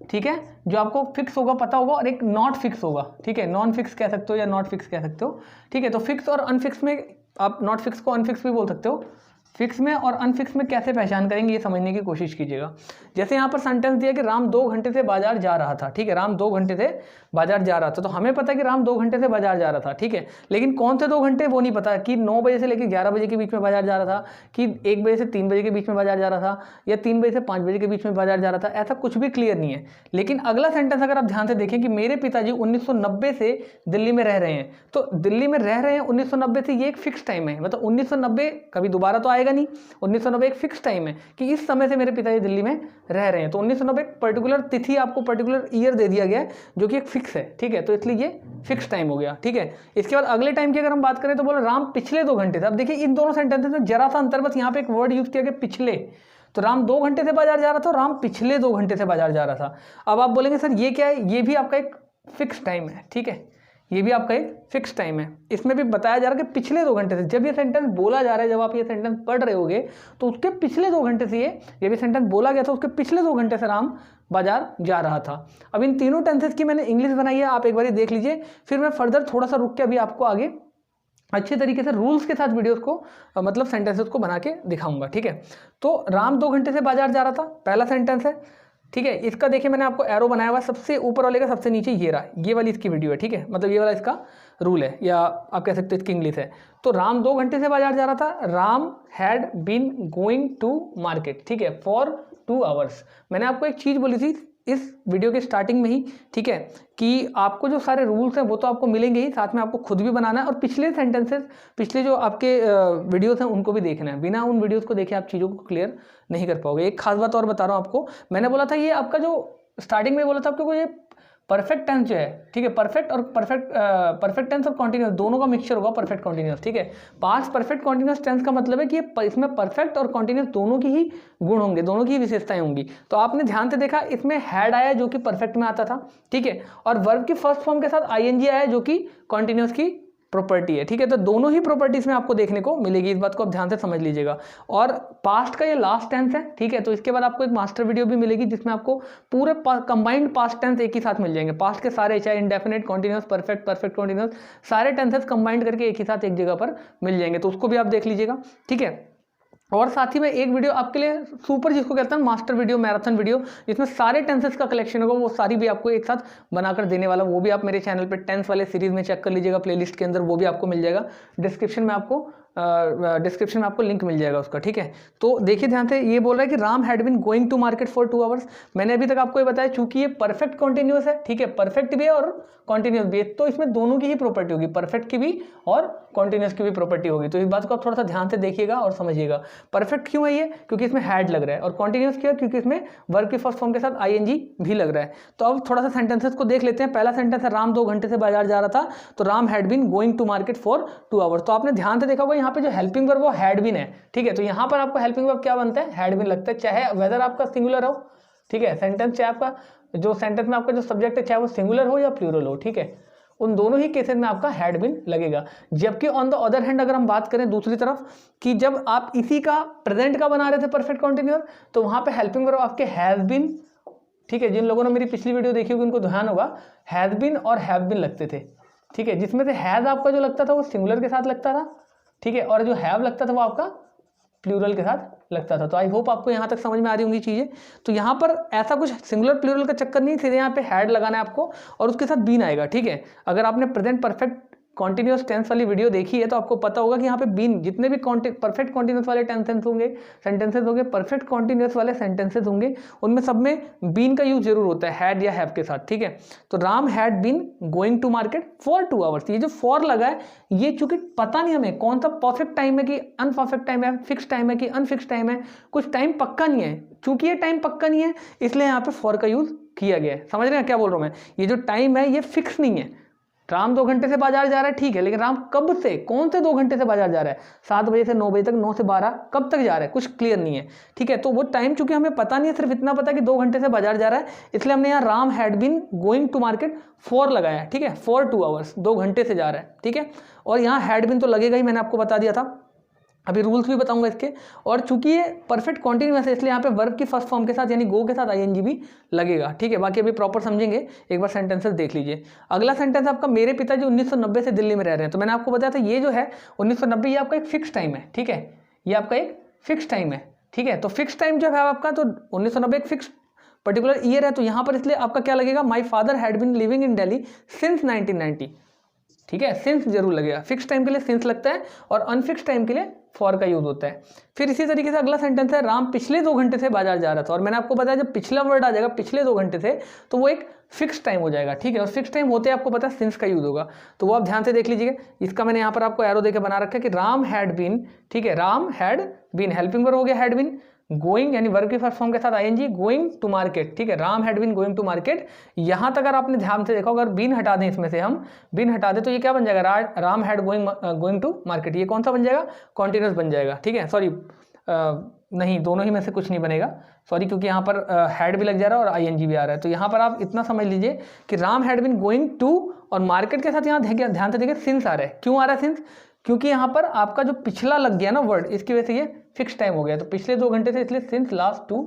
ठीक है, जो आपको फिक्स होगा पता होगा, और एक नॉट फिक्स होगा, ठीक है, नॉन फिक्स कह सकते हो या नॉट फिक्स कह सकते हो, ठीक है। तो फिक्स और अनफिक्स में आप नॉट फिक्स को अनफिक्स भी बोल सकते हो, फिक्स में और अनफिक्स में कैसे पहचान करेंगे ये समझने की कोशिश कीजिएगा। जैसे यहाँ पर सेंटेंस दिया कि राम 2 घंटे से बाजार जा रहा था, ठीक है, राम 2 घंटे से बाजार जा रहा था, तो हमें पता है कि राम 2 घंटे से बाजार जा रहा था, ठीक है, लेकिन कौन से 2 घंटे वो नहीं पता, कि 9 बजे से लेकर 11 बजे के बीच में बाजार जा रहा था, कि 1 बजे से 3 बजे के बीच में बाजार जा रहा था, या 3 बजे से 5 बजे के बीच में बाजार जा रहा था, ऐसा कुछ भी क्लियर नहीं है। लेकिन अगला सेंटेंस अगर आप ध्यान से देखें कि मेरे पिताजी 1990 से दिल्ली में रह रहे हैं, तो दिल्ली में रह रहे हैं 1990 से, ये एक फिक्स टाइम है, मतलब 1990 कभी दोबारा तो आएगा नहीं, 1990 एक फिक्स टाइम है कि इस समय से मेरे पिताजी दिल्ली में रह रहे हैं। तो 1990 एक पर्टिकुलर तिथि, आपको पर्टिकुलर ईयर दे दिया गया है जो कि एक फिक्स है, ठीक है, तो इसलिए ये फिक्स टाइम हो गया, ठीक है। इसके बाद अगले टाइम की अगर हम बात करें तो बोले राम पिछले 2 घंटे से। अब देखिए इन दोनों सेंटेंसेस में जरा सा अंतर, बस यहाँ पे एक वर्ड यूज किया गया पिछले, तो राम 2 घंटे से बाजार जा रहा था, राम पिछले 2 घंटे से बाजार जा रहा था। अब आप बोलेंगे सर ये क्या है, ये भी आपका एक फिक्स टाइम है, ठीक है, ये भी आपका एक फिक्स टाइम है। इसमें भी बताया जा रहा है कि पिछले 2 घंटे से, जब ये सेंटेंस बोला जा रहा है, जब आप ये सेंटेंस पढ़ रहे होगे तो उसके पिछले 2 घंटे से ये भी सेंटेंस बोला गया था, उसके पिछले 2 घंटे से राम बाजार जा रहा था। अब इन तीनों टेंसेस की मैंने इंग्लिश बनाई है, आप एक बार देख लीजिए, फिर मैं फर्दर थोड़ा सा रुक के अभी आपको आगे अच्छे तरीके से रूल्स के साथ वीडियोस को मतलब सेंटेंसेस को बना के दिखाऊंगा, ठीक है। तो राम 2 घंटे से बाजार जा रहा था, पहला सेंटेंस है, ठीक है। इसका देखिए मैंने आपको एरो बनाया हुआ है, सबसे ऊपर वाले का सबसे नीचे ये रहा, ये वाली इसकी वीडियो है, ठीक है, मतलब ये वाला इसका रूल है, या आप कह सकते हो इसकी इंग्लिश है। तो राम 2 घंटे से बाजार जा रहा था, Ram had been going to market, ठीक है, फॉर 2 आवर्स। मैंने आपको एक चीज़ बोली थी इस वीडियो के स्टार्टिंग में ही, ठीक है, कि आपको जो सारे रूल्स हैं वो तो आपको मिलेंगे ही, साथ में आपको खुद भी बनाना है और पिछले सेंटेंसेस, पिछले जो आपके वीडियोस हैं उनको भी देखना है। बिना उन वीडियोस को देखे आप चीज़ों को क्लियर नहीं कर पाओगे। एक खास बात और बता रहा हूँ आपको, मैंने बोला था ये आपका जो स्टार्टिंग में बोला था आपको, ये परफेक्ट टेंस जो है, ठीक है, परफेक्ट टेंस और कॉन्टिन्यूस दोनों का मिक्सचर होगा परफेक्ट कॉन्टिन्यूस, ठीक है। पास्ट परफेक्ट कॉन्टिन्यूस टेंस का मतलब है कि इसमें परफेक्ट और कॉन्टिन्यूस दोनों की ही गुण होंगे, दोनों की ही विशेषताएं होंगी। तो आपने ध्यान से देखा इसमें हैड आया जो कि परफेक्ट में आता था, ठीक है, और वर्ब की फर्स्ट फॉर्म के साथ आईएनजी आया जो कि कॉन्टिन्यूस की प्रॉपर्टी है, ठीक है। तो दोनों ही प्रॉपर्टीज में आपको देखने को मिलेगी, इस बात को आप ध्यान से समझ लीजिएगा। और पास्ट का ये लास्ट टेंस है, ठीक है। तो इसके बाद आपको एक मास्टर वीडियो भी मिलेगी जिसमें आपको पूरे कंबाइंड पास्ट टेंस एक ही साथ मिल जाएंगे। पास्ट के सारे, चाहे indefinite, continuous, perfect, perfect continuous, सारे टेंसेस कंबाइंड करके एक ही साथ एक जगह पर मिल जाएंगे। तो उसको भी आप देख लीजिएगा, ठीक है। और साथ ही में एक वीडियो आपके लिए सुपर, जिसको कहते हैं मास्टर वीडियो, मैराथन वीडियो, जिसमें सारे टेंसेस का कलेक्शन होगा, वो सारी भी आपको एक साथ बनाकर देने वाला, वो भी आप मेरे चैनल पे टेंस वाले सीरीज में चेक कर लीजिएगा, प्लेलिस्ट के अंदर वो भी आपको मिल जाएगा। डिस्क्रिप्शन में आपको लिंक मिल जाएगा उसका, ठीक है। तो देखिए ध्यान से, ये बोल रहा है कि Ram had been going to market for 2 hours. मैंने अभी तक आपको ये बताया, चूंकि ये परफेक्ट कॉन्टिन्यूस है, ठीक है, परफेक्ट भी है और कॉन्टिन्यूस भी है, तो इसमें दोनों की ही प्रॉपर्टी होगी, परफेक्ट की भी और कॉन्टिन्यूस की भी प्रॉपर्टी होगी। तो इस बात को आप थोड़ा सा ध्यान से देखिएगा और समझिएगा। परफेक्ट क्यों है ये? क्योंकि इसमें हैड लग रहा है, और कॉन्टिन्यूस क्यों है? क्योंकि इसमें वर्ब की फर्स्ट फॉर्म के साथ आईएनजी भी लग रहा है। तो अब थोड़ा सा सेंटेंसेस को देख लेते हैं। पहला सेंटेंस है, राम 2 घंटे से बाजार जा रहा था, तो Ram had been going to market for 2 hours. तो आपने ध्यान से देखा होगा यहाँ पे जो हेल्पिंग वर्ब वो हैड बीन है, ठीक है। तो यहाँ पर आपको हेल्पिंग वर्ब क्या बनता है? हैड बीन लगता है, चाहे वेदर आपका सिंगुलर हो, ठीक है, सेंटेंस, चाहे आपका जो सेंटेंस में आपका जो सब्जेक्ट है चाहे वो सिंगुलर हो या प्लूरल हो, ठीक है, उन दोनों ही केसेस में आपका हैड बीन लगेगा। जबकि ऑन द अदर हैंड अगर हम बात करें दूसरी तरफ, कि जब आप इसी का प्रेजेंट का बना रहे थे परफेक्ट कॉन्टिन्यूअस, तो वहां पे हेल्पिंग वर्ब आपके हैज बीन, ठीक है। जिन लोगों ने मेरी पिछली वीडियो देखी होगी उनको ध्यान होगा, हैज बीन और हैव बीन लगते थे, ठीक है, जिसमें से हैज आपका जो लगता था वो सिंगुलर के साथ लगता था, ठीक है, और जो हैव लगता था वो आपका प्लूरल के साथ लगता था। तो आई होप आपको यहाँ तक समझ में आ रही होंगी चीज़ें। तो यहाँ पर ऐसा कुछ सिंगुलर प्लूरल का चक्कर नहीं, सीधे यहाँ पे हैड लगाना है आपको और उसके साथ बीन आएगा, ठीक है। अगर आपने प्रेजेंट परफेक्ट कॉन्टिन्यूअस टेंस वाली वीडियो देखी है तो आपको पता होगा कि यहाँ पे बीन, जितने भी परफेक्ट कॉन्टिन्यूअस वाले सेंटेंसेस होंगे, परफेक्ट कॉन्टिन्यूअस वाले सेंटेंसेस होंगे, उनमें सब में बीन का यूज जरूर होता है, हैड या हैव के साथ, ठीक है। तो Ram had been going to market for 2 hours. ये जो फॉर लगा है, ये चूंकि पता नहीं हमें कौन सा परफेक्ट टाइम है कि अनपरफेक्ट टाइम है, फिक्स टाइम है कि अनफिक्स टाइम है, कुछ टाइम पक्का नहीं है। चूंकि ये टाइम पक्का नहीं है इसलिए यहाँ पे फॉर का यूज किया गया है। समझ रहे हैं क्या बोल रहा हूँ मैं? ये जो टाइम है ये फिक्स नहीं है। राम 2 घंटे से बाजार जा रहा है, ठीक है, लेकिन राम कब से, कौन से 2 घंटे से बाजार जा रहा है? 7 बजे से 9 बजे तक, 9 से 12, कब तक जा रहा है? कुछ क्लियर नहीं है, ठीक है। तो वो टाइम चूंकि हमें पता नहीं है, सिर्फ इतना पता है कि 2 घंटे से बाजार जा रहा है, इसलिए हमने यहाँ Ram had been going to market for लगाया है, ठीक है, फॉर 2 आवर्स, 2 घंटे से जा रहा है, ठीक है। और यहाँ हैड बीन तो लगेगा ही, मैंने आपको बता दिया था, अभी रूल्स भी बताऊंगा इसके। और चूंकि ये परफेक्ट कॉन्टिन्यूअस है इसलिए यहाँ पे वर्ब की फर्स्ट फॉर्म के साथ यानी गो के साथ आईएनजी भी लगेगा, ठीक है। बाकी अभी प्रॉपर समझेंगे, एक बार सेंटेंसेस देख लीजिए। अगला सेंटेंस आपका, मेरे पिताजी 1990 से दिल्ली में रह रहे हैं। तो मैंने आपको बताया था ये जो है 1990, ये आपका एक फिक्स टाइम है, ठीक है, ये आपका एक फिक्स टाइम है, ठीक है। तो फिक्स टाइम जब है आपका, तो 1990 एक फिक्स पर्टिकुलर ईयर है, तो यहाँ पर इसलिए आपका क्या लगेगा? My father had been living in Delhi since 1990, ठीक है, सिंस जरूर लगेगा। फिक्स टाइम के लिए सिंस लगता है और अनफिक्स टाइम के लिए फॉर का यूज होता है। फिर इसी तरीके से अगला सेंटेंस है, राम पिछले 2 घंटे से बाजार जा रहा था। और मैंने आपको बताया जब पिछला वर्ड आ जाएगा पिछले 2 घंटे से, तो वो एक फिक्स टाइम हो जाएगा, ठीक है। और फिक्स टाइम होते आपको पता है सिंस का यूज होगा, तो वो आप ध्यान से देख लीजिएगा। इसका मैंने यहाँ पर आपको एरो देकर बना रखा है कि राम हैड बीन, ठीक है, Ram had been helping verb हो गया, हैड बीन गोइंग यानी वर्ब की फर्स्ट फॉर्म के साथ आईएनजी, गोइंग टू मार्केट, ठीक है, Ram had been going to market. यहां तक अगर आपने ध्यान से देखा, अगर बीन हटा दें इसमें से, हम बीन हटा दें तो ये क्या बन जाएगा? Ram had going to market. ये कौन सा बन जाएगा? कॉन्टिन्यूअस बन जाएगा, ठीक है। सॉरी, नहीं, दोनों ही में से कुछ नहीं बनेगा, सॉरी, क्योंकि यहाँ पर हैड भी लग जा रहा है और आईएनजी भी आ रहा है। तो यहाँ पर आप इतना समझ लीजिए कि Ram had been going to और मार्केट के साथ यहाँ ध्यान से देखिए सिंस आ रहा है। क्यों आ रहा है सिंस? क्योंकि यहाँ पर आपका जो पिछला लग गया ना वर्ड, इसकी वजह से ये फिक्स टाइम हो गया। तो पिछले 2 घंटे से, इसलिए सिंस लास्ट 2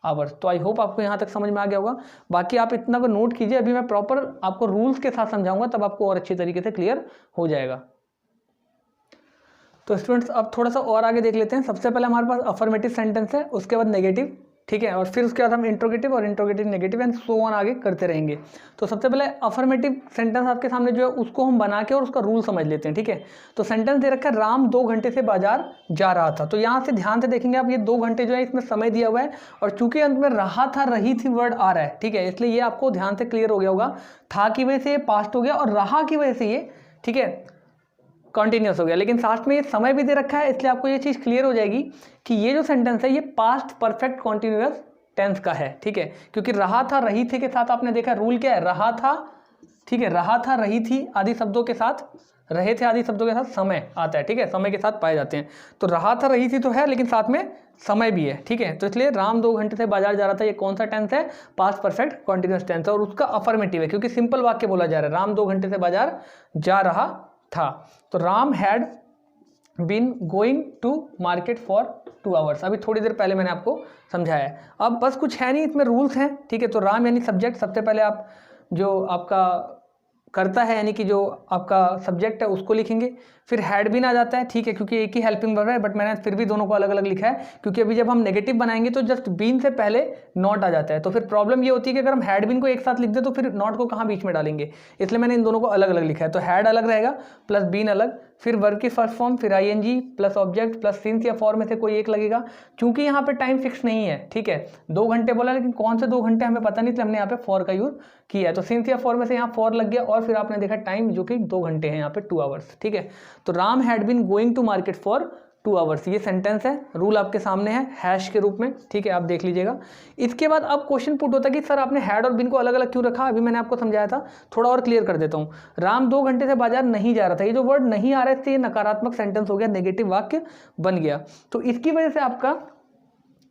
आवर्स। तो आई होप आपको यहाँ तक समझ में आ गया होगा। बाकी आप इतना को नोट कीजिए, अभी मैं प्रॉपर आपको रूल्स के साथ समझाऊंगा, तब आपको और अच्छी तरीके से क्लियर हो जाएगा। तो स्टूडेंट्स अब थोड़ा सा और आगे देख लेते हैं। सबसे पहले हमारे पास अफर्मेटिव सेंटेंस है, उसके बाद नेगेटिव, ठीक है, और फिर उसके बाद हम इंट्रोगेटिव और interrogative negative and so on आगे करते रहेंगे। तो सबसे पहले अफर्मेटिव सेंटेंस आपके सामने जो है उसको हम बना के और उसका रूल समझ लेते हैं, ठीक है। तो सेंटेंस दे रखा है, राम 2 घंटे से बाजार जा रहा था। तो यहाँ से ध्यान से देखेंगे आप, ये 2 घंटे जो है इसमें समय दिया हुआ है, और चूंकि अंत में रहा था, रही थी वर्ड आ रहा है, ठीक है, इसलिए ये आपको ध्यान से क्लियर हो गया होगा। था की वजह से ये पास्ट हो गया और रहा की वजह से ये, ठीक है, कॉन्टिन्यूस हो गया। लेकिन साथ में ये समय भी दे रखा है, इसलिए आपको ये चीज़ क्लियर हो जाएगी कि ये जो सेंटेंस है ये पास्ट परफेक्ट कॉन्टिन्यूअस टेंस का है, ठीक है, क्योंकि रहा था रही थी के साथ आपने देखा रूल क्या है, रहा था, ठीक है, रहा था रही थी आदि शब्दों के साथ, रहे थे आदि शब्दों के साथ समय आता है, ठीक है, समय के साथ पाए जाते हैं। तो रहा था रही थी तो है, लेकिन साथ में समय भी है, ठीक है। तो इसलिए राम 2 घंटे से बाजार जा रहा था, ये कौन सा टेंस है, पास्ट परफेक्ट कॉन्टिन्यूअस टेंस है, और उसका अफर्मेटिव है क्योंकि सिंपल वाक्य बोला जा रहा है, राम 2 घंटे से बाजार जा रहा था। तो Ram had been going to market for 2 hours, अभी थोड़ी देर पहले मैंने आपको समझाया है। अब बस कुछ है नहीं, इसमें रूल्स हैं, ठीक है। तो राम यानी सब्जेक्ट, सबसे पहले आप जो आपका करता है यानी कि जो आपका सब्जेक्ट है उसको लिखेंगे, फिर हैड बीन आ जाता है, ठीक है, क्योंकि एक ही हेल्पिंग वर्ब है, बट मैंने फिर भी दोनों को अलग अलग लिखा है क्योंकि अभी जब हम नेगेटिव बनाएंगे तो जस्ट बीन से पहले नॉट आ जाता है, तो फिर प्रॉब्लम ये होती है कि अगर हम हैड बीन को एक साथ लिख दे तो फिर नॉट को कहाँ बीच में डालेंगे, इसलिए मैंने इन दोनों को अलग अलग लिखा है। तो हैड अलग रहेगा प्लस बीन अलग, फिर वर्ब की फर्स्ट फॉर्म, फिर ING plus object plus since या फॉर में से कोई एक लगेगा, क्योंकि यहाँ पे टाइम फिक्स नहीं है, ठीक है। 2 घंटे बोला लेकिन कौन से 2 घंटे हमें पता नहीं, इसलिए हमने यहाँ पे फॉर का यूज किया है। तो सिंस या फॉर में से यहाँ फॉर लग गया और फिर आपने देखा टाइम जो कि 2 घंटे हैं, यहाँ पे 2 आवर्स, ठीक है। तो Ram had been going to market for 2 hours, ये सेंटेंस है, रूल आपके सामने है हैश के रूप में, ठीक है, आप देख लीजिएगा। इसके बाद अब क्वेश्चन पुट होता है कि सर आपने हैड और बिन को अलग अलग क्यों रखा, अभी मैंने आपको समझाया था, थोड़ा और क्लियर कर देता हूँ। राम 2 घंटे से बाजार नहीं जा रहा था, ये जो वर्ड नहीं आ रहा है ये नकारात्मक सेंटेंस हो गया, नेगेटिव वाक्य बन गया, तो इसकी वजह से आपका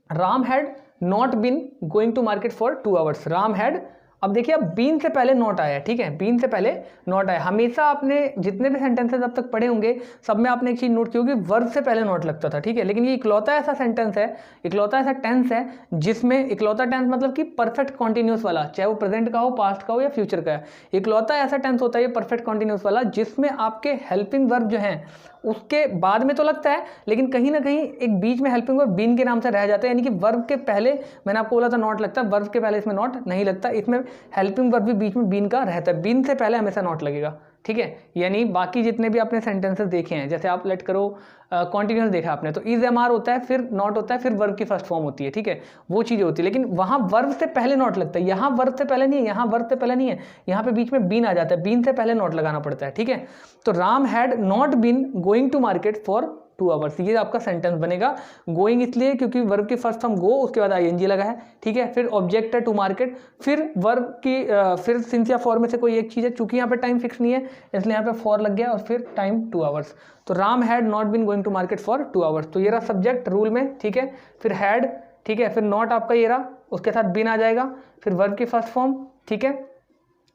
Ram had not been going to market for 2 hours, Ram had, अब देखिए अब बीन से पहले नॉट आया है, ठीक है, बीन से पहले नॉट आया। हमेशा आपने जितने भी सेंटेंसेस अब तक पढ़े होंगे सब में आपने एक चीज नोट की होगी, वर्ब से पहले नॉट लगता था, ठीक है, लेकिन ये इकलौता ऐसा सेंटेंस है, इकलौता ऐसा टेंस है जिसमें, इकलौता टेंस मतलब कि परफेक्ट कॉन्टिन्यूस वाला, चाहे वो प्रेजेंट का हो, पास्ट का हो या फ्यूचर का है, इकलौता ऐसा टेंस होता है ये परफेक्ट कॉन्टिन्यूस वाला जिसमें आपके हेल्पिंग वर्ब जो है उसके बाद में तो लगता है, लेकिन कहीं ना कहीं एक बीच में हेल्पिंग वर्ब बीन के नाम से रह जाता है, यानी कि वर्ब के पहले, मैंने आपको बोला था नॉट लगता है, वर्ब के पहले इसमें नॉट नहीं लगता, इसमें हेल्पिंग वर्ब भी बीच में बीन का रहता है, बीन से पहले हमेशा नॉट लगेगा, ठीक है। यानी बाकी जितने भी आपने सेंटेंसेस देखे हैं, जैसे आप लेट करो कॉन्टिन्यूस देखा आपने, तो इज एम आर होता है, फिर नॉट होता है, फिर वर्ब की फर्स्ट फॉर्म होती है, ठीक है, वो चीज़ होती है, लेकिन वहाँ वर्ब से पहले नॉट लगता है, यहाँ वर्ब से पहले नहीं है, यहाँ वर्ब से पहले नहीं है, यहाँ पे बीच में बीन आ जाता है, बीन से पहले नॉट लगाना पड़ता है, ठीक है। तो Ram had not been going to market for 2 hours, ये आपका सेंटेंस बनेगा। गोइंग इसलिए क्योंकि वर्ब की फर्स्ट फॉर्म गो, उसके बाद आईएनजी लगा है, ठीक है, फिर ऑब्जेक्ट है टू मार्केट, फिर वर्ब की फिर सिंस या फॉर में से कोई एक चीज़ है, चूंकि यहाँ पे टाइम फिक्स नहीं है इसलिए यहाँ पे फॉर लग गया और फिर टाइम 2 आवर्स। तो Ram had not been going to market for 2 hours, तो ये रहा सब्जेक्ट रूल में, ठीक है, फिर हैड, ठीक है, फिर नॉट आपका ये रहा, उसके साथ बीन आ जाएगा, फिर वर्ब की फर्स्ट फॉर्म, ठीक है,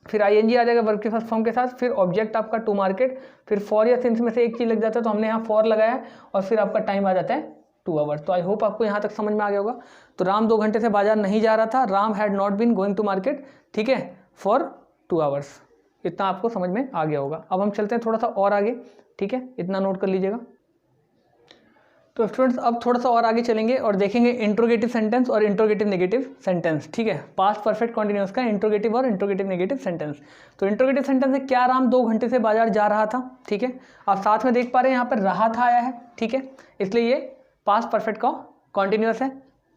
फिर आईएनजी आ जाएगा वर्ब के फर्स्ट फॉर्म के साथ, फिर ऑब्जेक्ट आपका टू मार्केट, फिर फॉर या सिंस में से एक चीज लग जाता है तो हमने यहाँ फॉर लगाया और फिर आपका टाइम आ जाता है 2 आवर्स। तो आई होप आपको यहाँ तक समझ में आ गया होगा। तो राम 2 घंटे से बाजार नहीं जा रहा था, Ram had not been going to market, ठीक है, फॉर 2 आवर्स, इतना आपको समझ में आ गया होगा। अब हम चलते हैं थोड़ा सा और आगे, ठीक है, इतना नोट कर लीजिएगा। तो स्टूडेंट्स अब थोड़ा सा और आगे चलेंगे और देखेंगे इंट्रोगेटिव सेंटेंस और इंट्रोगेटिव नेगेटिव सेंटेंस, ठीक है, पास्ट परफेक्ट कॉन्टिन्यूअस का इंट्रोगेटिव और इंट्रोगेटिव नेगेटिव सेंटेंस। तो इंट्रोगेटिव सेंटेंस है क्या राम 2 घंटे से बाजार जा रहा था, ठीक है, आप साथ में देख पा रहे हैं यहाँ पर रहा था आया है, ठीक है, इसलिए ये पास्ट परफेक्ट का कॉन्टिन्यूअस है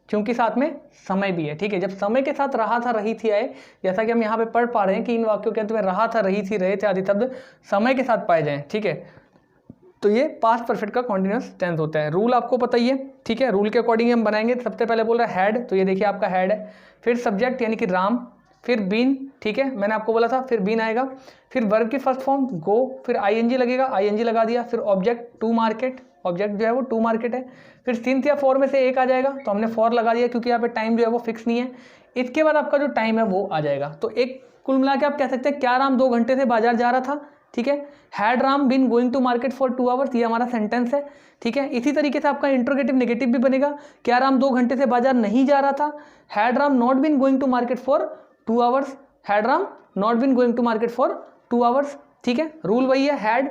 क्योंकि साथ में समय भी है, ठीक है। जब समय के साथ रहा था रही थी आए, जैसा कि हम यहाँ पे पढ़ पा रहे हैं कि इन वाक्यों के अंत में रहा था रही थी रहे थे आदि शब्द समय के साथ पाए जाएं, ठीक है, तो ये पास्ट परफेक्ट का कॉन्टिन्यूअस टेंस होता है। रूल आपको पता ही है, ठीक है, रूल के अकॉर्डिंग हम बनाएंगे। सबसे पहले बोल रहा है हैड, तो ये देखिए आपका हैड है, फिर सब्जेक्ट यानी कि राम, फिर बीन, ठीक है, मैंने आपको बोला था, फिर बीन आएगा, फिर वर्ब की फर्स्ट फॉर्म गो, फिर आईएनजी लगेगा, आईएनजी लगा दिया, फिर ऑब्जेक्ट टू मार्केट, ऑब्जेक्ट जो है वो टू मार्केट है, फिर सिंस या फॉर में से एक आ जाएगा तो हमने फॉर लगा दिया क्योंकि यहाँ पे टाइम जो है वो फिक्स नहीं है। इसके बाद आपका जो टाइम है वो आ जाएगा। तो एक कुल मिला के आप कह सकते हैं क्या राम 2 घंटे से बाजार जा रहा था, ठीक है, had Ram been going to market for 2 hours, ये हमारा सेंटेंस है, ठीक है। इसी तरीके से आपका इंट्रोगेटिव नेगेटिव भी बनेगा, क्या राम 2 घंटे से बाजार नहीं जा रहा था, had Ram not been going to market for 2 hours, had Ram not been going to market for 2 hours, ठीक है, रूल वही है हैड,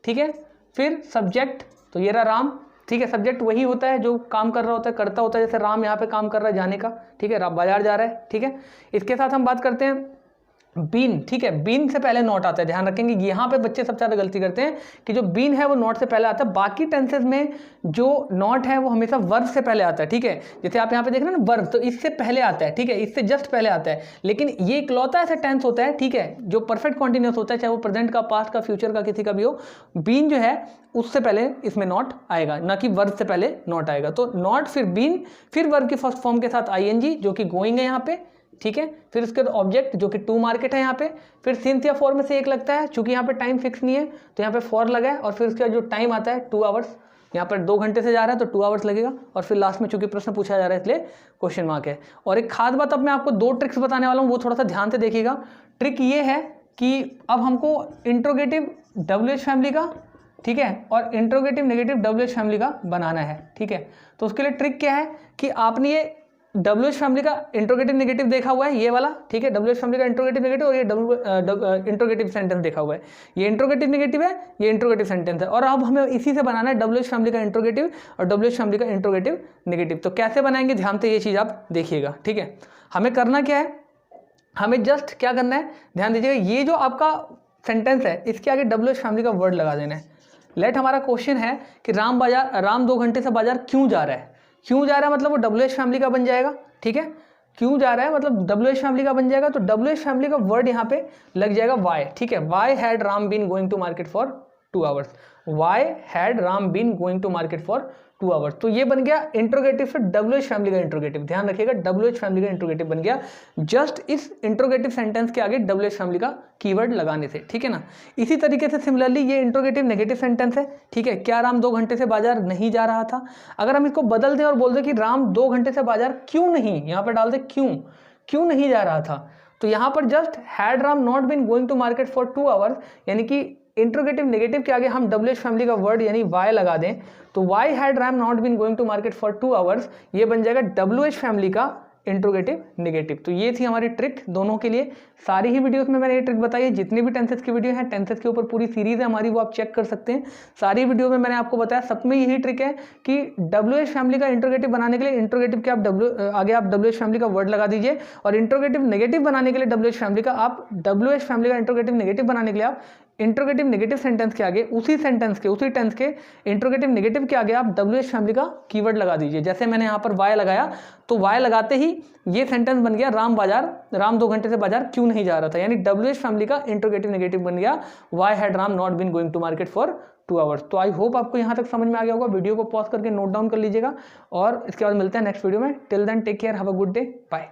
ठीक है, फिर सब्जेक्ट, तो ये रहा राम, ठीक है, सब्जेक्ट वही होता है जो काम कर रहा होता है, करता होता है, जैसे राम यहाँ पे काम कर रहा है जाने का, ठीक है, बाजार जा रहा है, ठीक है। इसके साथ हम बात करते हैं बीन, ठीक है, बीन से पहले नॉट आता है, ध्यान रखेंगे। यहाँ पे बच्चे सबसे ज़्यादा गलती करते हैं कि जो बीन है वो नॉट से पहले आता है। बाकी टेंसेज में जो नॉट है वो हमेशा वर्ब से पहले आता है, ठीक है। जैसे आप यहाँ पे देख रहे हैं ना वर्ब, तो इससे पहले आता है, ठीक है, इससे जस्ट पहले आता है। लेकिन ये इकलौता ऐसा टेंस होता है, ठीक है, जो परफेक्ट कॉन्टिन्यूस होता है, चाहे वो प्रेजेंट का, पास्ट का, फ्यूचर का, किसी का भी हो, बीन जो है उससे पहले इसमें नॉट आएगा, ना कि वर्ब से पहले नॉट आएगा। तो नॉट, फिर बीन, फिर वर्ब की फर्स्ट फॉर्म के साथ आईएनजी जो कि गोइंग है यहाँ पे, ठीक है। फिर उसके बाद ऑब्जेक्ट जो कि टू मार्केट है यहाँ पे, फिर सिंस या फॉर में से एक लगता है, चूंकि यहाँ पे टाइम फिक्स नहीं है तो यहाँ पे फॉर लगा है, और फिर उसके बाद जो टाइम आता है 2 आवर्स, यहाँ पर 2 घंटे से जा रहा है तो 2 आवर्स लगेगा, और फिर लास्ट में चूंकि प्रश्न पूछा जा रहा है इसलिए क्वेश्चन मार्क है। और एक खास बात अब मैं आपको 2 ट्रिक्स बताने वाला हूँ, वो थोड़ा सा ध्यान से देखिएगा। ट्रिक ये है कि अब हमको इंट्रोगेटिव WH फैमिली का, ठीक है, और इंट्रोगेटिव नेगेटिव WH फैमिली का बनाना है, ठीक है। तो उसके लिए ट्रिक क्या है कि आपने ये WH फैमिली का इंट्रोगेटिव नेगेटिव देखा हुआ है, ये वाला, ठीक है, WH फैमिली का इंट्रोगेटिव नेगेटिव, और ये इंट्रोगेटिव सेंटेंस देखा हुआ है। ये इंट्रोगेटिव नेगेटिव है, ये इंट्रोगेटिव सेंटेंस है, और अब हमें इसी से बनाना है WH फैमिली का इंट्रोगेटिव और WH फैमिली का इंट्रोगेटिव नेगेटिव। तो कैसे बनाएंगे, ध्यान से ये चीज़ आप देखिएगा, ठीक है। हमें करना क्या है, हमें जस्ट क्या करना है, ध्यान दीजिएगा, ये जो आपका सेंटेंस है इसके आगे WH फैमिली का वर्ड लगा देना है। लेट हमारा क्वेश्चन है कि राम 2 घंटे से बाजार क्यों जा रहा है। क्यों जा रहा है मतलब वो WH फैमिली का बन जाएगा, ठीक है। क्यों जा रहा है मतलब WH फैमिली का बन जाएगा, तो WH फैमिली का वर्ड यहाँ पे लग जाएगा वाई, ठीक है। Why had Ram been going to market for 2 hours, why had Ram been going to market for 2 hours. तो ये बन गया इंट्रोगेटिव से WH फैमिली का इंट्रोगेटिव, ध्यान रखिएगा, WH फैमिली का इंट्रोगेटिव बन गया जस्ट इस इंट्रोगेटिव सेंटेंस के आगे WH फैमिली का कीवर्ड लगाने से, ठीक है ना। इसी तरीके से सिमिलरली ये इंट्रोगेटिव नेगेटिव सेंटेंस है, ठीक है। क्या राम 2 घंटे से बाजार नहीं जा रहा था, अगर हम इसको बदल दें और बोल दें कि राम 2 घंटे से बाजार क्यों नहीं, यहाँ पर डाल दे क्यों नहीं जा रहा था, तो यहाँ पर just had Ram not been going to market for 2 hours, यानी कि इंट्रोगेटिव नेगेटिव के आगे हम WH फैमिली का वर्ड यानी वाई लगा दें, तो why had Ram not been going to market for 2 hours, ये बन जाएगा WH फैमिली का इंट्रोगेटिव नेगेटिव। तो ये थी हमारी ट्रिक दोनों के लिए। सारी ही वीडियोस में मैंने ये ट्रिक बताई है, जितनी भी टेंसेस की वीडियो है, टेंसेस के ऊपर पूरी सीरीज है हमारी, वो आप चेक कर सकते हैं। सारी वीडियो में मैंने आपको बताया, सब में यही ट्रिक है कि WH फैमिली का इंट्रोगेटिव बनाने के लिए इंट्रोगेटिव के आगे आप WH फैमिली का वर्ड लगा दीजिए, और इंट्रोगेटिव नेगेटिव बनाने के लिए WH फैमिली का इंट्रोगेटिव नेगेटिव बनाने के लिए आप इंट्रोगेटिव नेगेटिव सेंटेंस के आगे उसी टेंस के इंट्रोगेटिव नेगेटिव के आगे आप WH फैमिली का कीवर्ड लगा दीजिए। जैसे मैंने यहाँ पर वाई लगाया, तो वाई लगाते ही ये सेंटेंस बन गया राम 2 घंटे से बाजार क्यों नहीं जा रहा था, यानी WH फैमिली का इंट्रोगेटिव नेगेटिव बन गया why had Ram not been going to market for 2 hours. तो आई होप आपको यहाँ तक समझ में आ गया होगा। वीडियो को पॉज करके नोट डाउन कर लीजिएगा, और इसके बाद मिलते हैं नेक्स्ट वीडियो में। Till then take care, have a good day, bye.